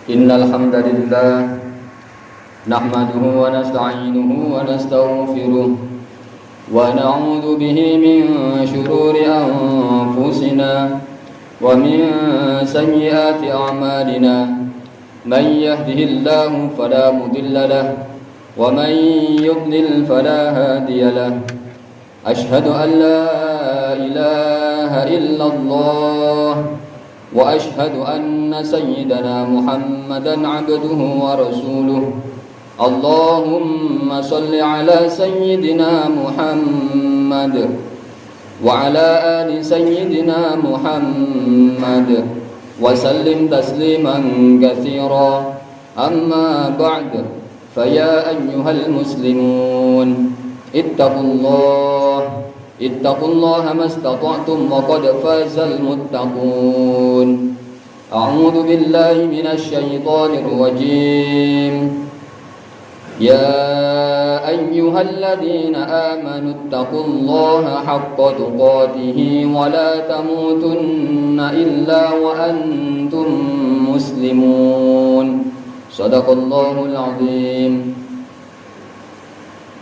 Innal hamdalillah nahmaduhu wa nasta'inuhu wa nastaghfiruh wa na'udzu bihi min shururi anfusina wa min sayyiati a'malina. Man yahdihillahu fala mudilla lahu wa man yudlil fala hadiya lahu. Ashhadu an la ilaha illallah wa ashhadu anna sayyidana Muhammadan abduhu wa rasuluh. Allahumma salli ala sayyidina Muhammad wa ala ali sayyidina Muhammad wa sallim tasliman katsira. Amma ba'd, faya ayyuhal muslimun ittaqullaha mastata'tum wa qad fazal muttaqun. A'udzu billahi minasy syaithanir rajim. Ya ayyuhalladzina amanu ittaqullaha haqqa tuqatih wa la tamutunna illa wa antum muslimun. Shadaqallahul azim.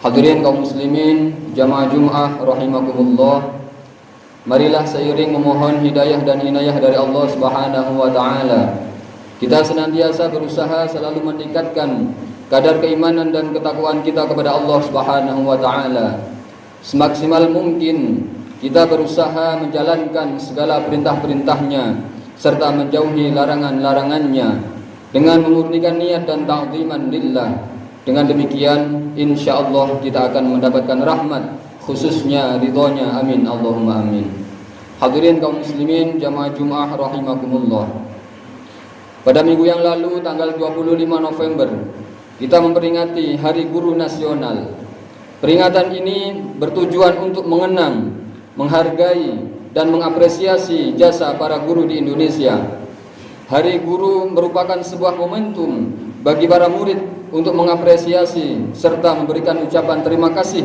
Hadirin kaum muslimin, jamaah Jumat rahimakumullah. Marilah seiring memohon hidayah dan inayah dari Allah Subhanahu wa taala, kita senantiasa berusaha selalu meningkatkan kadar keimanan dan ketakwaan kita kepada Allah Subhanahu wa taala. Semaksimal mungkin kita berusaha menjalankan segala perintah-perintahnya serta menjauhi larangan-larangannya dengan memurnikan niat dan ta'ziman lillah. Dengan demikian insyaallah kita akan mendapatkan rahmat, khususnya ridhonya. Amin Allahumma amin. Hadirin kaum muslimin jamaah Jumat rahimakumullah. Pada minggu yang lalu tanggal 25 November kita memperingati Hari Guru Nasional. Peringatan ini bertujuan untuk mengenang, menghargai dan mengapresiasi jasa para guru di Indonesia. Hari Guru merupakan sebuah momentum bagi para murid untuk mengapresiasi serta memberikan ucapan terima kasih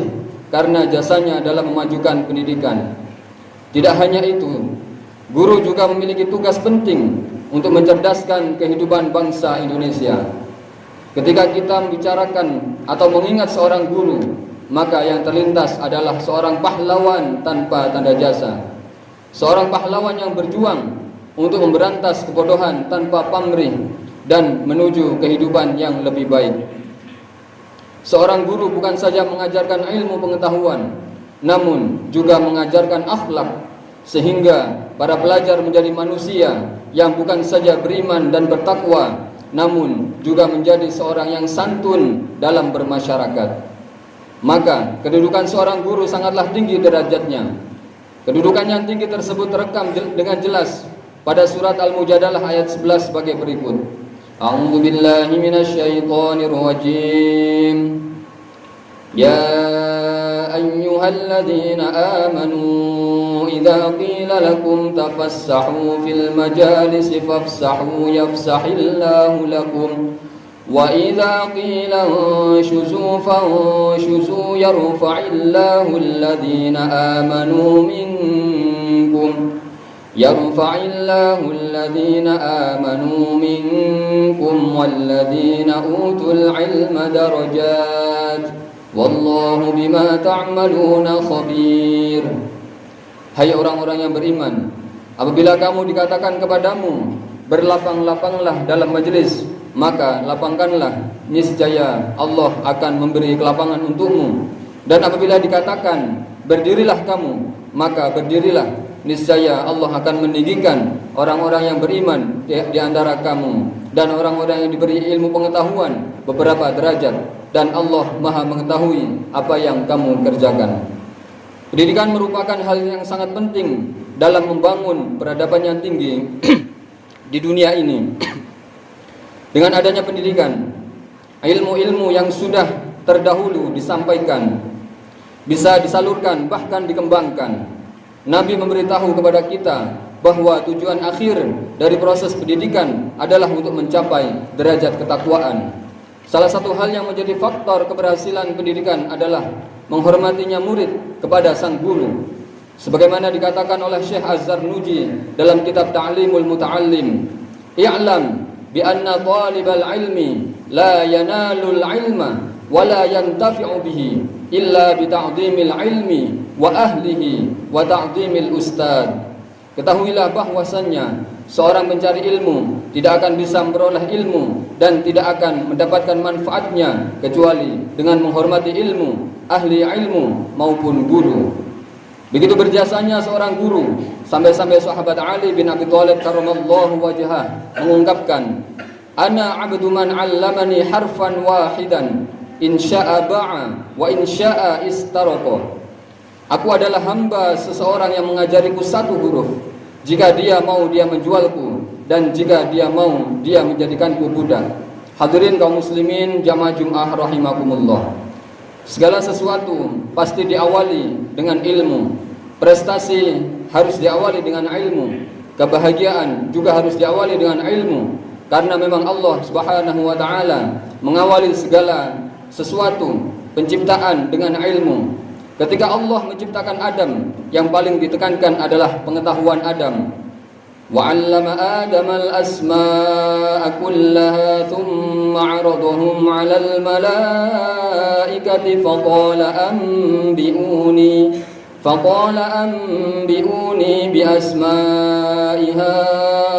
karena jasanya dalam memajukan pendidikan. Tidak hanya itu, guru juga memiliki tugas penting untuk mencerdaskan kehidupan bangsa Indonesia. Ketika kita membicarakan atau mengingat seorang guru, maka yang terlintas adalah seorang pahlawan tanpa tanda jasa. Seorang pahlawan yang berjuang untuk memberantas kebodohan tanpa pamrih dan menuju kehidupan yang lebih baik. Seorang guru bukan saja mengajarkan ilmu pengetahuan, namun juga mengajarkan akhlak, sehingga para pelajar menjadi manusia yang bukan saja beriman dan bertakwa, namun juga menjadi seorang yang santun dalam bermasyarakat. Maka kedudukan seorang guru sangatlah tinggi derajatnya. Kedudukan yang tinggi tersebut terekam dengan jelas pada surat Al-Mujadalah ayat 11 sebagai berikut. A'udzu billahi minasy syaithanir rajim. Ya ayyuhalladzina amanu idza qila lakum tafassahu fil majalisi fafsahu yafsahillahu lakum wa idza qila anshuzu fanshuzu yarfa'illahu alladhina amanu minkum yarfa'illahu alladhina amanu minkum walladhina utul ilma darajat wallahu bima ta'maluna khabir. Hai orang-orang yang beriman, apabila kamu dikatakan kepadamu berlapang-lapanglah dalam majelis, maka lapangkanlah, niscaya Allah akan memberi kelapangan untukmu. Dan apabila dikatakan berdirilah kamu, maka berdirilah, niscaya Allah akan meninggikan orang-orang yang beriman di antara kamu dan orang-orang yang diberi ilmu pengetahuan beberapa derajat, dan Allah Maha mengetahui apa yang kamu kerjakan. Pendidikan merupakan hal yang sangat penting dalam membangun peradaban yang tinggi di dunia ini. Dengan adanya pendidikan, ilmu-ilmu yang sudah terdahulu disampaikan bisa disalurkan bahkan dikembangkan. Nabi memberitahu kepada kita bahwa tujuan akhir dari proses pendidikan adalah untuk mencapai derajat ketakwaan. Salah satu hal yang menjadi faktor keberhasilan pendidikan adalah menghormatinya murid kepada sang guru. Sebagaimana dikatakan oleh Syekh Az-Zarnuji dalam kitab Ta'limul Muta'allim, "I'lam bi anna talibal ilmi la yanalul ilma wa la yantafi'u bihi illa bi ta'dhimil ilmi wa ahlihi wa ta'dhimil ustad. Ketahuilah bahwasannya seorang pencari ilmu tidak akan bisa memperoleh ilmu dan tidak akan mendapatkan manfaatnya kecuali dengan menghormati ilmu, ahli ilmu maupun guru. Begitu berjasanya seorang guru, sampai-sampai sahabat Ali bin Abi Thalib karramallahu wajhah mengungkapkan, "Ana 'abdu man 'allamani harfan wahidan, in syaa ba'a wa in syaa istaraqa." Aku adalah hamba seseorang yang mengajariku satu huruf. Jika dia mau, dia menjualku, dan jika dia mau, dia menjadikanku budak. Hadirin kaum muslimin jamaah Jumat rahimakumullah. Segala sesuatu pasti diawali dengan ilmu. Prestasi harus diawali dengan ilmu. Kebahagiaan juga harus diawali dengan ilmu. Karena memang Allah Subhanahu wa taala mengawali segala sesuatu penciptaan dengan ilmu. Ketika Allah menciptakan Adam, yang paling ditekankan adalah pengetahuan Adam. وَعَلَّمَ آدَمَ الْأَسْمَاءَ كُلَّهَا ثُمَّ عَرَضَهُمْ عَلَى الْمَلَائِكَةِ فَقَالَ أَنْبِئُونِي بِأَسْمَاءِ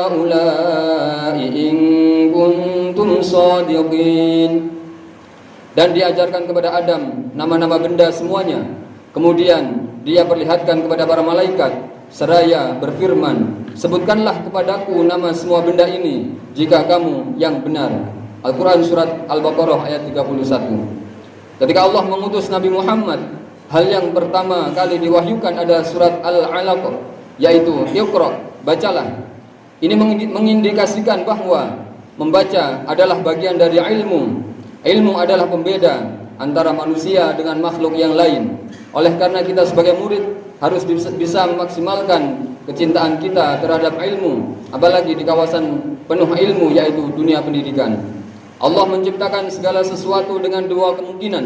هَؤُلَاءِ إِنْ كُنْتُمْ صَادِقِينَ. Dan diajarkan kepada Adam nama-nama benda semuanya. Kemudian dia perlihatkan kepada para malaikat seraya berfirman, "Sebutkanlah kepadaku nama semua benda ini jika kamu yang benar." Al-Quran surat Al-Baqarah ayat 31. Ketika Allah mengutus Nabi Muhammad, hal yang pertama kali diwahyukan adalah surat Al-Alaq, yaitu Iqra, bacalah. Ini mengindikasikan bahwa membaca adalah bagian dari ilmu. Ilmu adalah pembeda antara manusia dengan makhluk yang lain. Oleh karena kita sebagai murid harus bisa memaksimalkan kecintaan kita terhadap ilmu, apalagi di kawasan penuh ilmu yaitu dunia pendidikan. Allah menciptakan segala sesuatu dengan dua kemungkinan.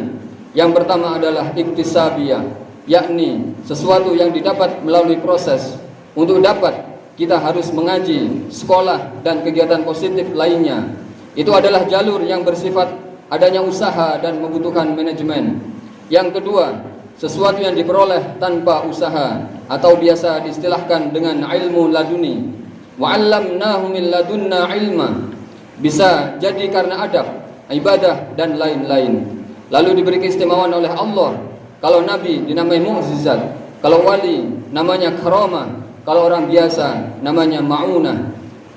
Yang pertama adalah iktisabiyah, yakni sesuatu yang didapat melalui proses. Untuk dapat, kita harus mengaji, sekolah, dan kegiatan positif lainnya. Itu adalah jalur yang bersifat adanya usaha dan membutuhkan manajemen. Yang kedua, sesuatu yang diperoleh tanpa usaha atau biasa diistilahkan dengan ilmu laduni. Wa 'allamnahu min ladunna ilma. Bisa jadi karena adab, ibadah, dan lain-lain. Lalu diberi keistimewaan oleh Allah. Kalau nabi dinamai mukjizat, kalau wali namanya karamah, kalau orang biasa namanya ma'unah.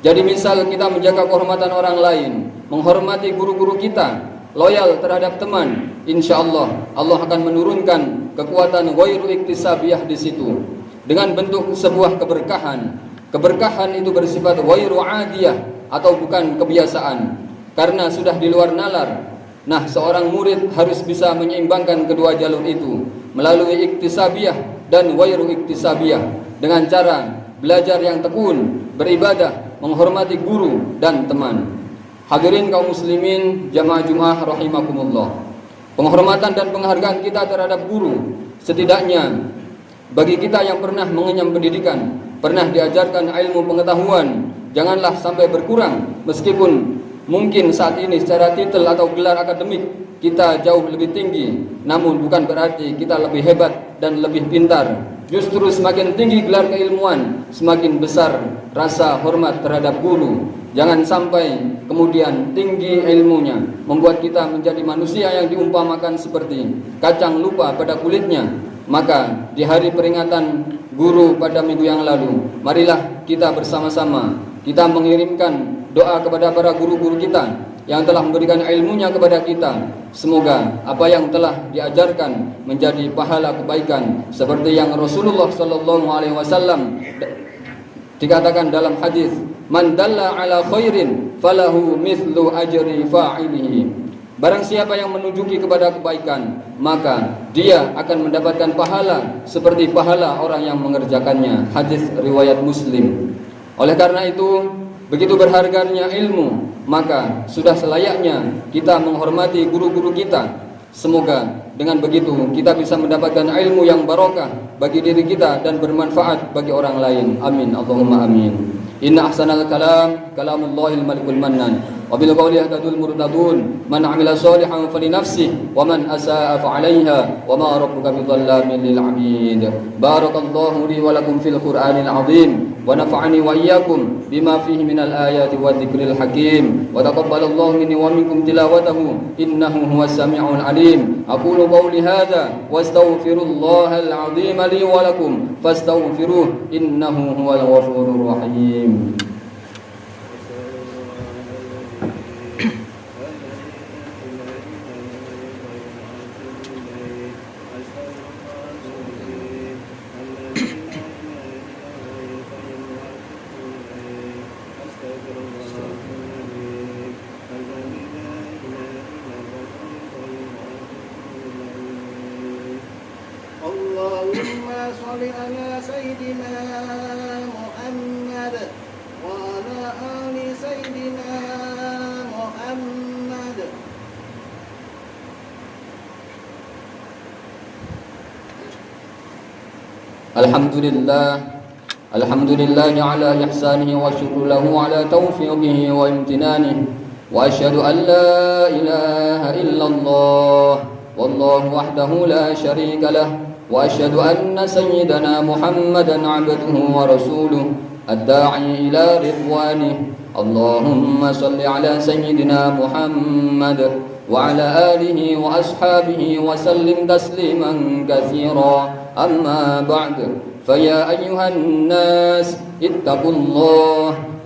Jadi misal kita menjaga kehormatan orang lain, menghormati guru-guru kita, loyal terhadap teman, insyaallah Allah akan menurunkan kekuatan ghairu iktisabiyah di situ dengan bentuk sebuah keberkahan. Keberkahan itu bersifat ghairu adiyah atau bukan kebiasaan karena sudah di luar nalar. Nah, seorang murid harus bisa menyeimbangkan kedua jalur itu melalui iktisabiyah dan ghairu iktisabiyah dengan cara belajar yang tekun, beribadah, menghormati guru dan teman. Hadirin kaum muslimin jamaah Jumat rahimakumullah. Penghormatan dan penghargaan kita terhadap guru, setidaknya bagi kita yang pernah mengenyam pendidikan, pernah diajarkan ilmu pengetahuan, janganlah sampai berkurang. Meskipun mungkin saat ini secara titel atau gelar akademik kita jauh lebih tinggi, namun bukan berarti kita lebih hebat dan lebih pintar. Justru semakin tinggi gelar keilmuan, semakin besar rasa hormat terhadap guru. Jangan sampai kemudian tinggi ilmunya membuat kita menjadi manusia yang diumpamakan seperti kacang lupa pada kulitnya. Maka di hari peringatan guru pada minggu yang lalu, marilah kita bersama-sama kita mengirimkan doa kepada para guru-guru kita yang telah memberikan ilmunya kepada kita. Semoga apa yang telah diajarkan menjadi pahala kebaikan seperti yang Rasulullah SAW dikatakan dalam hadis, "Man dalla ala khairin falahu mithlu ajri fa'ilihi." Barang siapa yang menunjuki kepada kebaikan, maka dia akan mendapatkan pahala seperti pahala orang yang mengerjakannya. Hadis riwayat Muslim. Oleh karena itu, begitu berharganya ilmu, maka sudah selayaknya kita menghormati guru-guru kita. Semoga dengan begitu kita bisa mendapatkan ilmu yang barokah bagi diri kita dan bermanfaat bagi orang lain. Amin, Allahumma amin. Inna ahsanal kalam kalamullahil malikul mannan wa bil qawli yahtadul murtadun man 'amila shalihan falinafsihi wa man asaa fa 'alaiha wa ma rabbuka bidhallamin lil 'abid. Barakallahu li wa lakum fil Qur'anil 'azim wa nafa'ani wa iyyakum bima fihi minal ayati wadh-dhikril hakim wa taqabbalallahu minni wa minkum tilawatahu innahu huwas sami'ul 'alim. Aqulu qawli hadza wastaghfirullahal 'azim li wa lakum fastaghfiruhu innahu huwal ghafurur rahim. Allahumma sholli ala sayyidina Muhammad wa ala ali sayyidina Muhammad. Alhamdulillah ala ihsanihi wa syukru lahu ala taufiqihi wa imtinanihi wa asyhadu an la ilaha illallah wallahu wahdahu la syarika lah wa asyhadu anna sayyidana Muhammadan 'abduhu wa rasuluhu ad-da'i ila ridwanih. Allahumma shalli ala sayyidina Muhammad wa ala alihi wa ashabihi wa sallim tasliman katsira. Amma ba'd, faya ayyuhan nas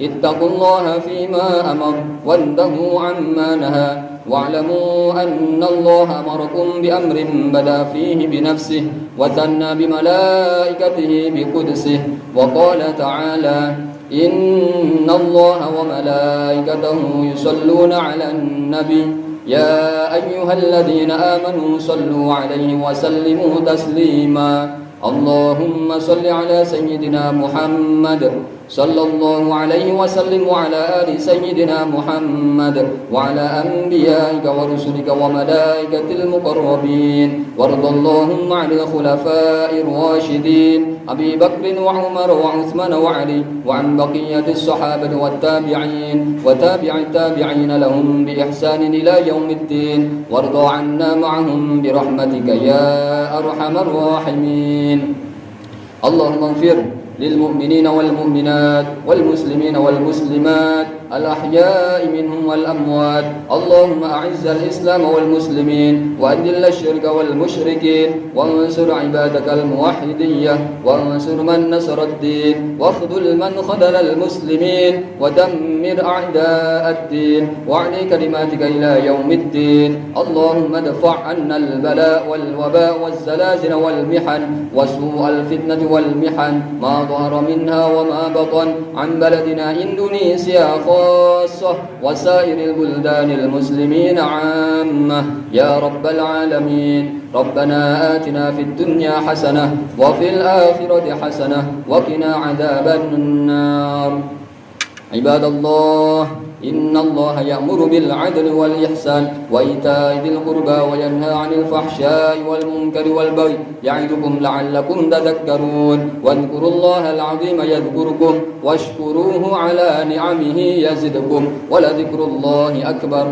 ittaqullaha fima amar wantahu amma naha wa'lamu anna Allah amarakum bi amrin bada fihi bi nafsihi wa thanna bi malaikatihi bi qudsihi wa qala ta'ala inna Allah wa malaikatahu yusalluna 'alan nabi ya ayyuhalladzina amanu sallu 'alaihi wa sallimu taslima. Allahumma salli ala sayyidina Muhammad sallallahu alaihi wasallam wa ala ali sayyidina Muhammad wa ala anbiya'ika wa rusulika wa malaikatil muqarrabin waradallahumma 'anil khulafa'ir rasyidin Abi Bakr wa Umar wa Utsman wa Ali wa an baqiyatis sahabati wat tabi'in wa tabi'it tabi'in lahum bi ihsanin ila yaumiddin warda 'anna ma'ahum bi rahmatika ya arhamar rahimin. Allahumma ighfir للمؤمنين والمؤمنات والمسلمين والمسلمات الأحياء منهم والأموات. اللهم أعز الإسلام والمسلمين وأذل الشرك والمشركين وانصر عبادك الموحدية وانصر من نصر الدين واخذل من خذل المسلمين ودمر أعداء الدين وأعلي كلماتك إلى يوم الدين. اللهم ادفع عنا البلاء والوباء والزلازل والمحن وسوء الفتنة والمحن ما ظهر منها وما بطن عن بلدنا إندونيسيا خاصة وسائر البلدان المسلمين عامة يا رب العالمين. ربنا آتنا في الدنيا حسنة وفي الآخرة حسنة وقنا عذاب النار. عباد الله إن الله يأمر بالعدل والإحسان وإيتاء ذي القربى وينهى عن الفحشاء والمنكر والبغي يعظكم لعلكم تذكرون. واذكروا الله العظيم يذكركم واشكروه على نعمه يزدكم ولذكر الله أكبر.